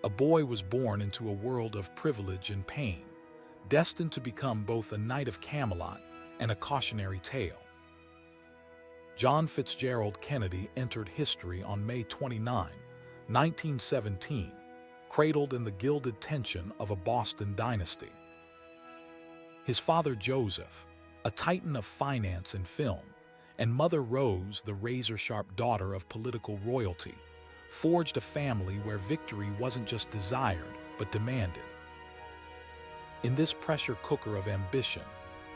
a boy was born into a world of privilege and pain, destined to become both a knight of Camelot and a cautionary tale. John Fitzgerald Kennedy entered history on May 29, 1917, cradled in the gilded tension of a Boston dynasty. His father Joseph, a titan of finance and film, and mother Rose, the razor-sharp daughter of political royalty, forged a family where victory wasn't just desired, but demanded. In this pressure cooker of ambition,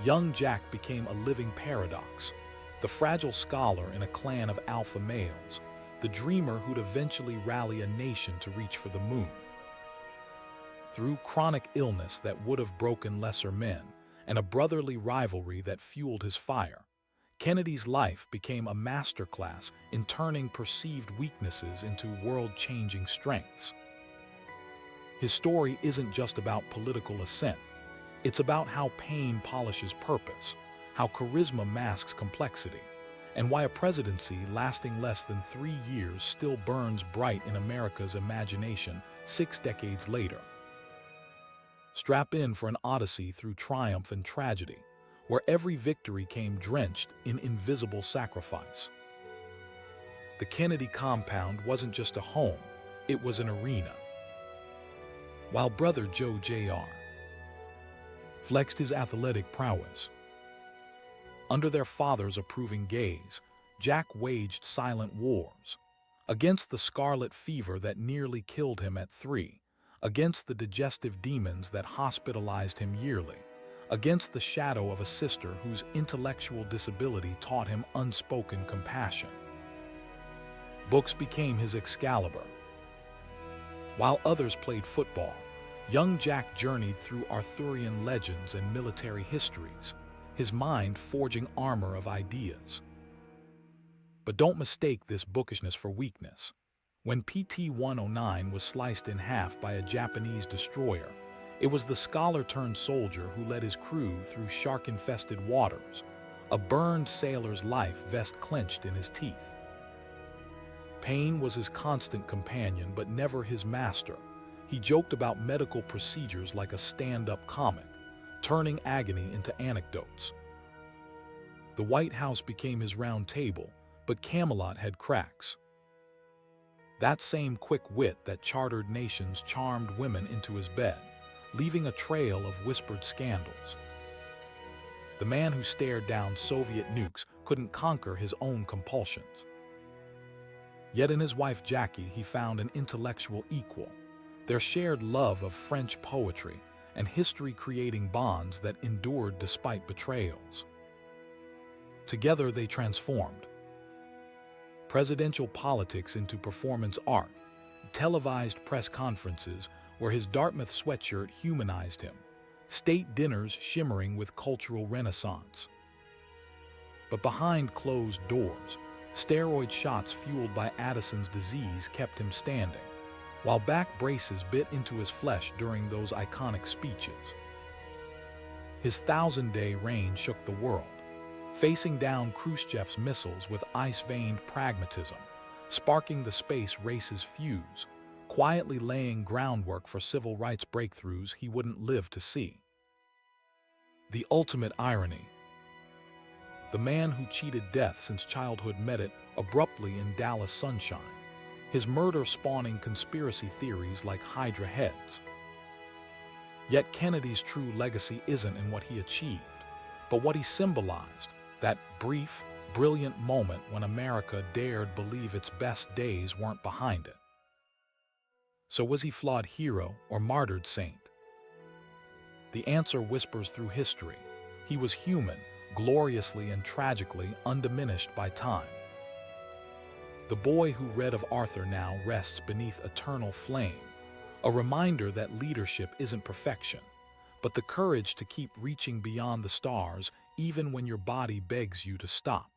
young Jack became a living paradox, the fragile scholar in a clan of alpha males, the dreamer who'd eventually rally a nation to reach for the moon. Through chronic illness that would have broken lesser men, and a brotherly rivalry that fueled his fire, Kennedy's life became a masterclass in turning perceived weaknesses into world-changing strengths. His story isn't just about political ascent. It's about how pain polishes purpose, how charisma masks complexity, and why a presidency lasting less than 3 years still burns bright in America's imagination 6 decades later. Strap in for an odyssey through triumph and tragedy, where every victory came drenched in invisible sacrifice. The Kennedy compound wasn't just a home, it was an arena. While brother Joe Jr. flexed his athletic prowess, under their father's approving gaze, Jack waged silent wars against the scarlet fever that nearly killed him at 3, against the digestive demons that hospitalized him yearly, against the shadow of a sister whose intellectual disability taught him unspoken compassion. Books became his Excalibur. While others played football, young Jack journeyed through Arthurian legends and military histories, his mind forging armor of ideas. But don't mistake this bookishness for weakness. When PT-109 was sliced in half by a Japanese destroyer, it was the scholar-turned-soldier who led his crew through shark-infested waters, a burned sailor's life vest clenched in his teeth. Pain was his constant companion, but never his master. He joked about medical procedures like a stand-up comic, turning agony into anecdotes. The White House became his round table, but Camelot had cracks. That same quick wit that chartered nations charmed women into his bed, leaving a trail of whispered scandals. The man who stared down Soviet nukes couldn't conquer his own compulsions. Yet in his wife Jackie he found an intellectual equal, their shared love of French poetry and history creating bonds that endured despite betrayals. Together they transformed presidential politics into performance art, televised press conferences where his Dartmouth sweatshirt humanized him, state dinners shimmering with cultural renaissance. But behind closed doors, steroid shots fueled by Addison's disease kept him standing, while back braces bit into his flesh during those iconic speeches. His 1,000-day reign shook the world, facing down Khrushchev's missiles with ice-veined pragmatism, sparking the space race's fuse, quietly laying groundwork for civil rights breakthroughs he wouldn't live to see. The ultimate irony. The man who cheated death since childhood met it abruptly in Dallas sunshine, his murder spawning conspiracy theories like Hydra heads. Yet Kennedy's true legacy isn't in what he achieved, but what he symbolized, that brief, brilliant moment when America dared believe its best days weren't behind it. So was he flawed hero or martyred saint? The answer whispers through history. He was human, gloriously and tragically undiminished by time. The boy who read of Arthur now rests beneath eternal flame, a reminder that leadership isn't perfection, but the courage to keep reaching beyond the stars even when your body begs you to stop.